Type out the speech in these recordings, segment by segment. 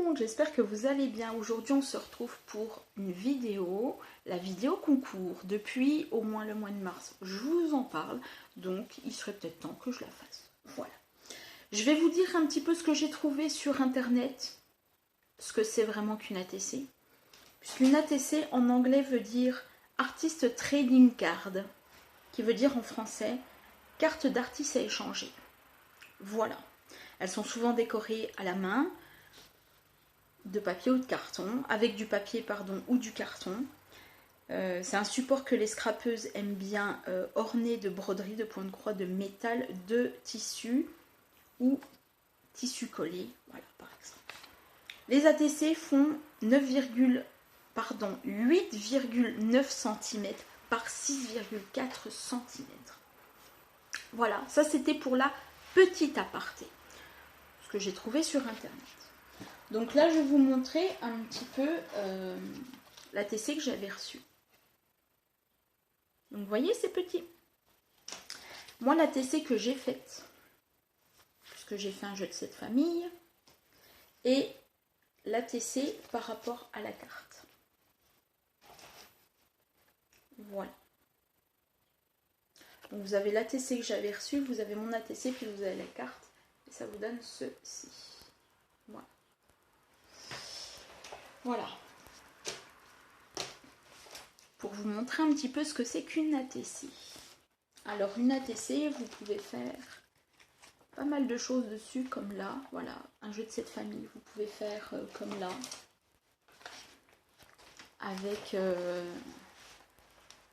le monde, j'espère que vous allez bien. Aujourd'hui on se retrouve pour une vidéo, la vidéo concours, depuis au moins le mois de mars. Je vous en parle, donc il serait peut-être temps que je la fasse. Voilà. Je vais vous dire un petit peu ce que j'ai trouvé sur internet, ce que c'est vraiment qu'une ATC. Puisqu'une ATC en anglais veut dire Artist Trading Card, qui veut dire en français carte d'artiste à échanger. Voilà. Elles sont souvent décorées à la main, de papier ou de carton, avec du papier ou du carton. C'est un support que les scrapeuses aiment bien orner de broderies, de points de croix, de métal, de tissu ou tissu collé, voilà par exemple. Les ATC font 8,9 cm par 6,4 cm. Voilà, ça c'était pour la petite aparté, ce que j'ai trouvé sur internet. Donc là je vais vous montrer un petit peu l'ATC que j'avais reçue. Donc vous voyez c'est petit. Moi l'ATC que j'ai faite, puisque j'ai fait un jeu de cette famille, et l'ATC par rapport à la carte. Voilà. Donc vous avez l'ATC que j'avais reçu, vous avez mon ATC, puis vous avez la carte, et ça vous donne ceci. Voilà. Voilà. Pour vous montrer un petit peu ce que c'est qu'une ATC. Alors une ATC, vous pouvez faire pas mal de choses dessus, comme là, voilà, un jeu de cette famille, vous pouvez faire comme là, avec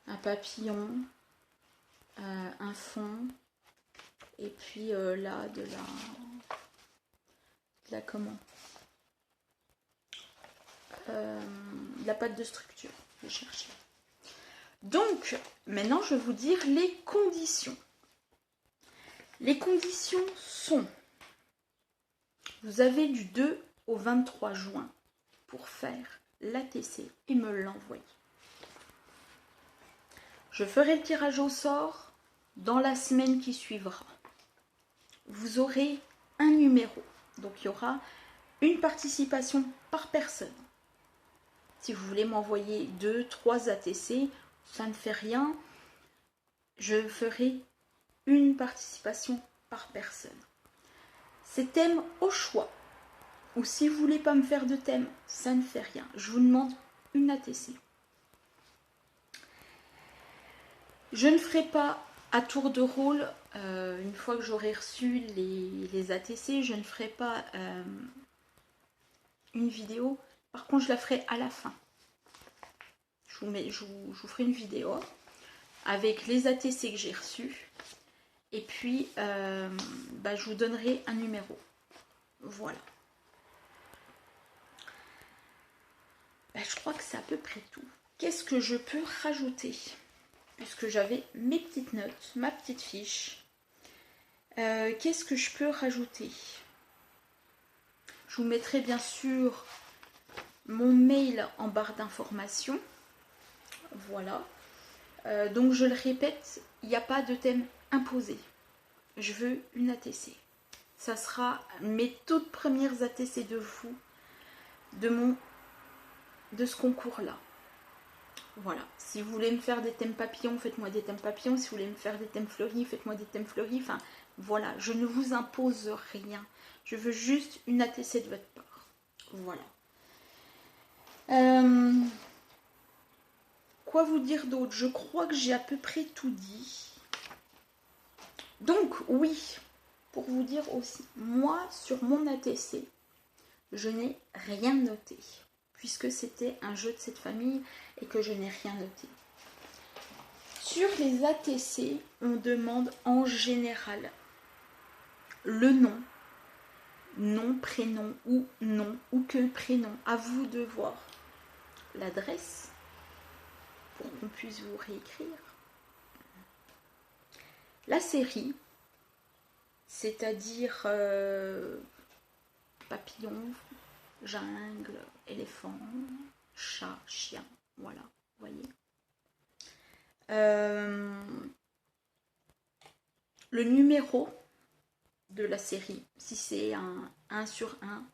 un papillon, un fond, et puis là, de la pâte de structure, je vais chercher. Donc, maintenant, je vais vous dire les conditions. Les conditions sont, vous avez du 2 au 23 juin pour faire l'ATC et me l'envoyer. Je ferai le tirage au sort dans la semaine qui suivra. Vous aurez un numéro, donc il y aura une participation par personne. Si vous voulez m'envoyer 2, 3 ATC, ça ne fait rien. Je ferai une participation par personne. C'est thème au choix. Ou si vous ne voulez pas me faire de thème, ça ne fait rien. Je vous demande une ATC. Je ne ferai pas à tour de rôle, une fois que j'aurai reçu les ATC, je ne ferai pas une vidéo. Par contre, je la ferai à la fin. Je vous ferai une vidéo avec les ATC que j'ai reçus. Et puis, je vous donnerai un numéro. Voilà. Je crois que c'est à peu près tout. Qu'est-ce que je peux rajouter? Puisque j'avais mes petites notes, ma petite fiche. Qu'est-ce que je peux rajouter? Je vous mettrai bien sûr mon mail en barre d'informations. Voilà. Donc je le répète, il n'y a pas de thème imposé. Je veux une ATC. Ça sera mes toutes premières ATC de vous, de ce concours-là. Voilà. Si vous voulez me faire des thèmes papillons, faites-moi des thèmes papillons. Si vous voulez me faire des thèmes fleuris, faites-moi des thèmes fleuris. Enfin, voilà. Je ne vous impose rien. Je veux juste une ATC de votre part. Voilà. Quoi vous dire d'autre? Je crois que j'ai à peu près tout dit. Donc, oui, pour vous dire aussi, moi, sur mon ATC, je n'ai rien noté, puisque c'était un jeu de cette famille et que je n'ai rien noté. Sur les ATC, on demande en général le nom, prénom ou nom, ou que prénom. À vous de voir l'adresse pour qu'on puisse vous réécrire. La série, c'est-à-dire papillon, jungle, éléphant, chat, chien, voilà, vous voyez. Le numéro de la série, si c'est un 1 sur 1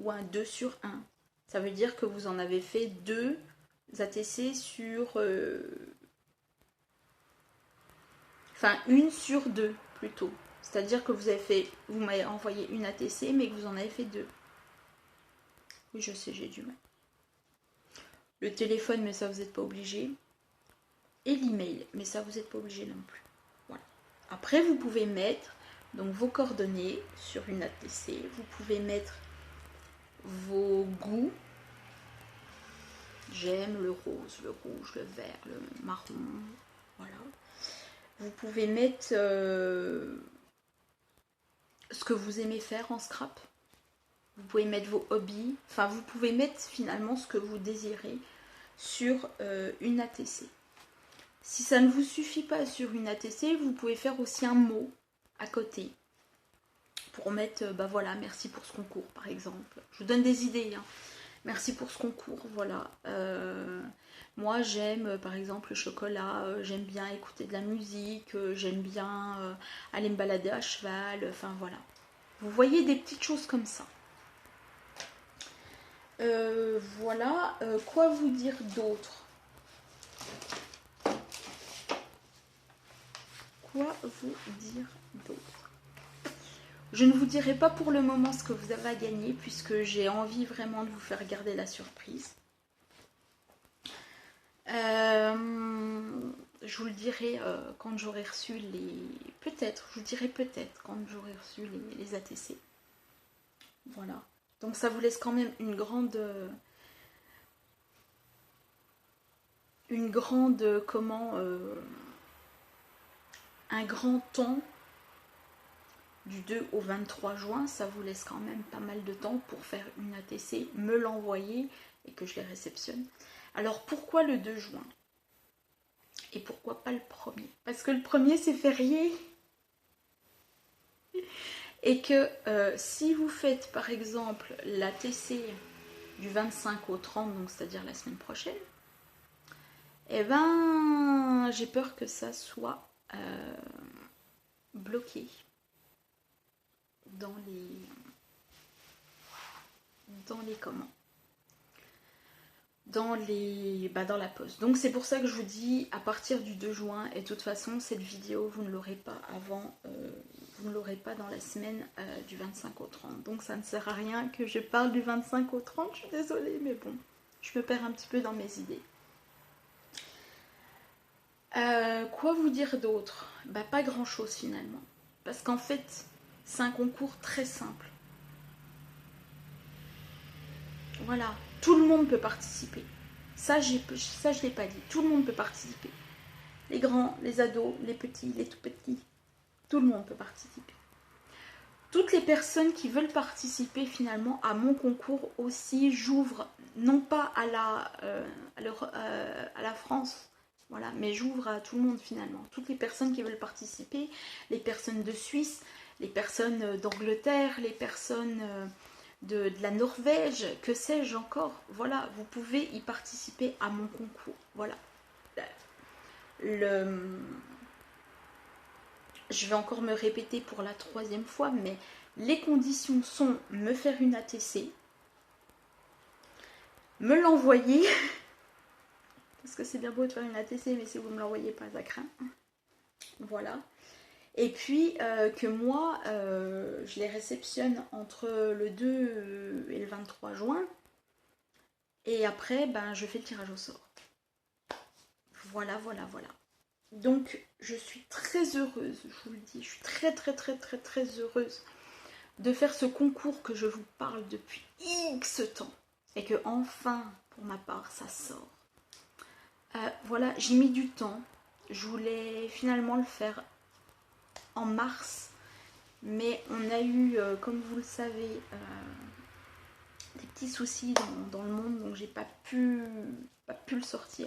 ou un 2 sur 1. Ça veut dire que vous en avez fait 2 ATC sur... Enfin, 1 sur 2 plutôt. C'est-à-dire que vous m'avez envoyé une ATC, mais que vous en avez fait 2. Oui, je sais, j'ai du mal. Le téléphone, mais ça, vous n'êtes pas obligé. Et l'email, mais ça, vous n'êtes pas obligé non plus. Voilà. Après, vous pouvez mettre donc vos coordonnées sur une ATC. Vous pouvez mettre vos goûts. J'aime le rose, le rouge, le vert, le marron. Voilà. Vous pouvez mettre ce que vous aimez faire en scrap. Vous pouvez mettre vos hobbies. Enfin, vous pouvez mettre finalement ce que vous désirez sur une ATC. Si ça ne vous suffit pas sur une ATC, vous pouvez faire aussi un mot à côté. Pour mettre, bah voilà, merci pour ce concours par exemple. Je vous donne des idées, hein. Merci pour ce concours, voilà. Moi j'aime par exemple le chocolat, j'aime bien écouter de la musique, j'aime bien aller me balader à cheval, enfin voilà. Vous voyez des petites choses comme ça. Voilà, quoi vous dire d'autre? Quoi vous dire d'autre? Je ne vous dirai pas pour le moment ce que vous avez à gagner puisque j'ai envie vraiment de vous faire garder la surprise. Je vous le dirai quand j'aurai reçu les... Peut-être, je vous dirai peut-être quand j'aurai reçu les ATC. Voilà. Donc ça vous laisse quand même une grande... comment... un grand temps du 2 au 23 juin, ça vous laisse quand même pas mal de temps pour faire une ATC, me l'envoyer et que je les réceptionne. Alors pourquoi le 2 juin? Et pourquoi pas le 1er? Parce que le 1er c'est férié. Et que si vous faites par exemple l'ATC du 25 au 30, donc c'est-à-dire la semaine prochaine, eh ben j'ai peur que ça soit bloqué dans dans la poste. Donc c'est pour ça que je vous dis à partir du 2 juin, et de toute façon cette vidéo vous ne l'aurez pas avant, vous ne l'aurez pas dans la semaine du 25 au 30. Donc ça ne sert à rien que je parle du 25 au 30, je suis désolée, mais bon, je me perds un petit peu dans mes idées. Quoi vous dire d'autre? Bah pas grand chose finalement, parce qu'en fait c'est un concours très simple. Voilà, tout le monde peut participer. Ça je ne l'ai pas dit, tout le monde peut participer. Les grands, les ados, les petits, les tout petits, tout le monde peut participer. Toutes les personnes qui veulent participer finalement à mon concours aussi, j'ouvre non pas à la France, voilà, mais j'ouvre à tout le monde finalement. Toutes les personnes qui veulent participer, les personnes de Suisse, les personnes d'Angleterre, les personnes de la Norvège, que sais-je encore. Voilà, vous pouvez y participer à mon concours. Voilà. Je vais encore me répéter pour la 3e fois, mais les conditions sont me faire une ATC, me l'envoyer, parce que c'est bien beau de faire une ATC, mais si vous ne me l'envoyez pas, ça craint. Voilà. Et puis que moi, je les réceptionne entre le 2 et le 23 juin. Et après, ben, je fais le tirage au sort. Voilà, voilà, voilà. Donc, je suis très heureuse, je vous le dis, je suis très, très, très, très, très heureuse de faire ce concours que je vous parle depuis X temps. Et que enfin, pour ma part, ça sort. Voilà, j'ai mis du temps. Je voulais finalement le faire en mars, mais on a eu, comme vous le savez, des petits soucis dans le monde, donc j'ai pas pu le sortir.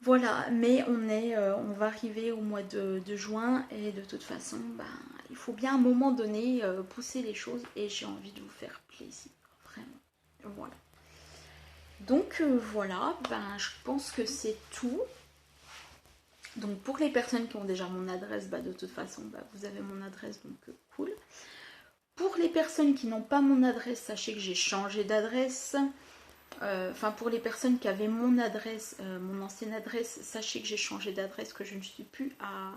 Voilà, mais on va arriver au mois de juin, et de toute façon, ben, il faut bien à un moment donné pousser les choses, et j'ai envie de vous faire plaisir, vraiment. Voilà. Donc voilà, ben, je pense que c'est tout. Donc pour les personnes qui ont déjà mon adresse, bah, de toute façon, bah, vous avez mon adresse, donc cool. Pour les personnes qui n'ont pas mon adresse, sachez que j'ai changé d'adresse. Enfin, pour les personnes qui avaient mon adresse, mon ancienne adresse, sachez que j'ai changé d'adresse, que je ne suis plus à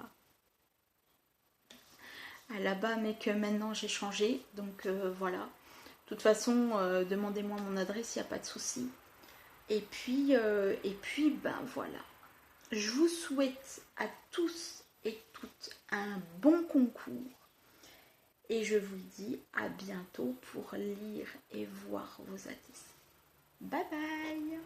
là-bas, mais que maintenant j'ai changé. Donc voilà. De toute façon, demandez-moi mon adresse, il n'y a pas de souci. Et puis, ben voilà. Je vous souhaite à tous et toutes un bon concours. Et je vous dis à bientôt pour lire et voir vos ATC. Bye bye!